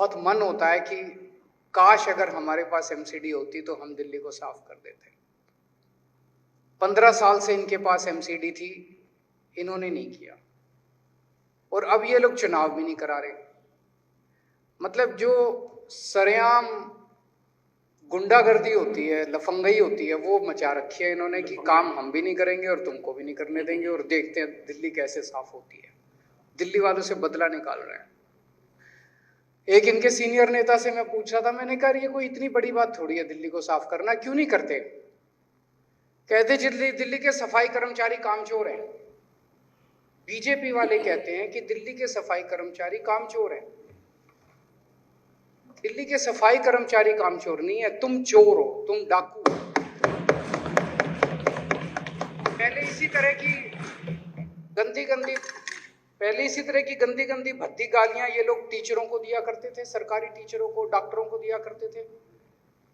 बहुत मन होता है कि काश अगर हमारे पास एमसीडी होती तो हम दिल्ली को साफ कर देते। 15 साल से इनके पास एमसीडी थी, इन्होंने नहीं किया, और अब ये लोग चुनाव भी नहीं करा रहे। मतलब जो सरेआम गुंडागर्दी होती है, लफंगई होती है, वो मचा रखी है इन्होंने कि काम हम भी नहीं करेंगे और तुमको भी नहीं करने देंगे, और देखते हैं दिल्ली कैसे साफ होती है। दिल्ली वालों से बदला निकाल रहे हैं। एक इनके सीनियर नेता से मैं पूछ रहा था, मैंने कहा ये कोई इतनी बड़ी बात थोड़ी है दिल्ली को साफ करना, क्यों नहीं करते? कहते दिल्ली के सफाई कर्मचारी कामचोर हैं। बीजेपी वाले कहते हैं कि दिल्ली के सफाई कर्मचारी कामचोर हैं। दिल्ली के सफाई कर्मचारी कामचोर नहीं है, तुम चोर हो, तुम डाकू हो। पहले इसी तरह की गंदी गंदी भद्दी गालियां ये लोग टीचरों को दिया करते थे, सरकारी टीचरों को, डॉक्टरों को दिया करते थे।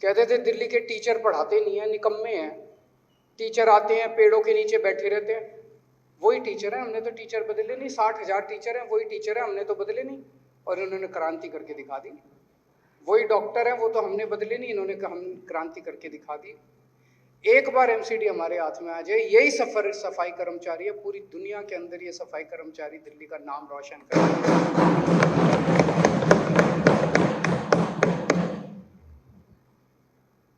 कहते थे दिल्ली के टीचर पढ़ाते नहीं है, निकम्मे हैं। टीचर आते हैं, पेड़ों के नीचे बैठे रहते हैं। वही टीचर हैं, हमने तो टीचर बदले नहीं। 60,000 टीचर हैं, वही टीचर हैं, हमने तो बदले नहीं, और इन्होंने क्रांति करके दिखा दी। वही डॉक्टर हैं, वो तो हमने बदले नहीं, इन्होंने हम क्रांति करके दिखा दी। एक बार एमसीडी हमारे हाथ में आ जाए, यही सफाई कर्मचारी है, पूरी दुनिया के अंदर ये सफाई कर्मचारी दिल्ली का नाम रोशन करेंगे।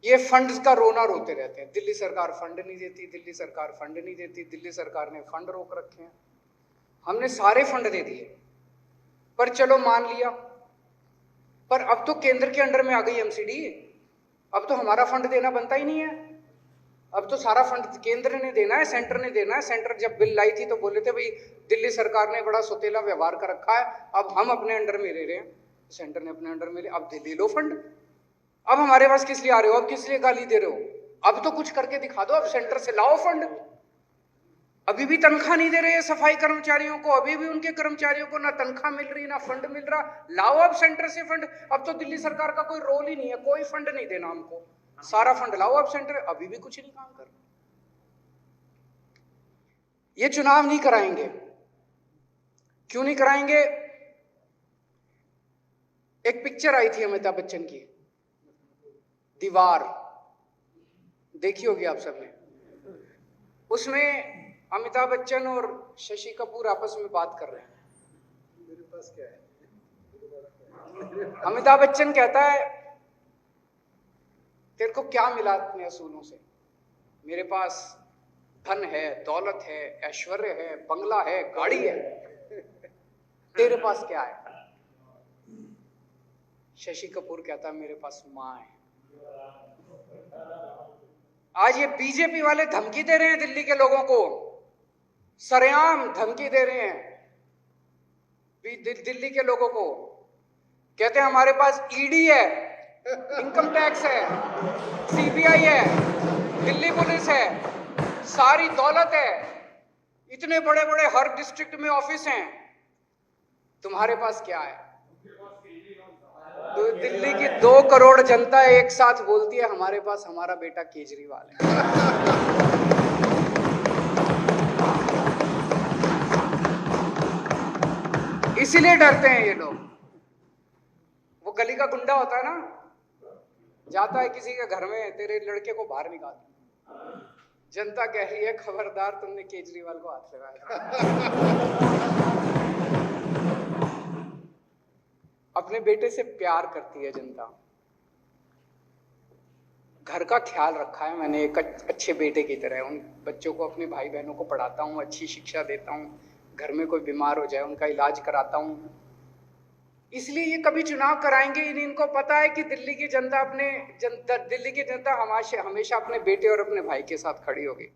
ये फंड्स का रोना रोते रहते हैं, दिल्ली सरकार फंड नहीं देती, दिल्ली सरकार फंड नहीं देती, दिल्ली सरकार ने फंड रोक रखे हैं। हमने सारे फंड दे दिए, पर चलो मान लिया, पर अब तो केंद्र के अंडर में आ गई एमसीडी, अब तो हमारा फंड देना बनता ही नहीं है। अब तो सारा फंड केंद्र ने देना है, सेंटर ने देना है। सेंटर जब बिल लाई थी तो बोले थे भाई दिल्ली सरकार ने बड़ा सोतेला व्यवहार कर रखा है, अब हम अपने अंडर में ले रहे हैं, सेंटर ने अपने अंडर में ले, अब दिल्ली लो फंड। अब हमारे पास किस लिए आ रहे हो, अब किस लिए गाली दे रहे हो? अब तो कुछ करके दिखा दो, अब सेंटर से लाओ फंड। अभी भी तनख्वाह नहीं दे रहे सफाई कर्मचारियों को, अभी भी उनके कर्मचारियों को ना तनख्वाह मिल रही ना फंड मिल रहा। लाओ अब सेंटर से फंड। अब तो दिल्ली सरकार का कोई रोल ही नहीं है, कोई फंड नहीं देना हमको, सारा फंड लाओ अब सेंटर। अभी भी कुछ नहीं काम कर। ये चुनाव नहीं कराएंगे। क्यों नहीं कराएंगे? एक पिक्चर आई थी अमिताभ बच्चन की, दीवार, देखी होगी आप सबने। उसमें अमिताभ बच्चन और शशि कपूर आपस में बात कर रहे हैं। मेरे पास क्या है? अमिताभ बच्चन कहता है तेरे को क्या मिला अपने असूलों से? मेरे पास धन है, दौलत है, ऐश्वर्य है, बंगला है, गाड़ी है। तेरे पास क्या है? शशि कपूर कहता है मेरे पास मां है। आज ये बीजेपी वाले धमकी दे रहे हैं दिल्ली के लोगों को, सरेआम धमकी दे रहे हैं दिल्ली के लोगों को। कहते हैं हमारे पास ईडी है, इनकम टैक्स है, सीबीआई है, दिल्ली पुलिस है, सारी दौलत है, इतने बड़े बड़े हर डिस्ट्रिक्ट में ऑफिस हैं, तुम्हारे पास क्या है? तो दिल्ली की 2 करोड़ जनता एक साथ बोलती है हमारे पास हमारा बेटा केजरीवाल है। इसीलिए डरते हैं ये लोग। वो गली का गुंडा होता है ना, जाता है किसी के घर में, तेरे लड़के को बाहर निकाल, जनता कह रही है खबरदार तुमने केजरीवाल को हाथ लगाया। अपने बेटे से प्यार करती है जनता। घर का ख्याल रखा है मैंने एक अच्छे बेटे की तरह। उन बच्चों को, अपने भाई बहनों को पढ़ाता हूँ, अच्छी शिक्षा देता हूँ, घर में कोई बीमार हो जाए उनका इलाज कराता हूँ। इसलिए ये कभी चुनाव कराएंगे ही नहीं। इनको पता है कि दिल्ली की जनता हमेशा अपने बेटे और अपने भाई के साथ खड़ी होगी।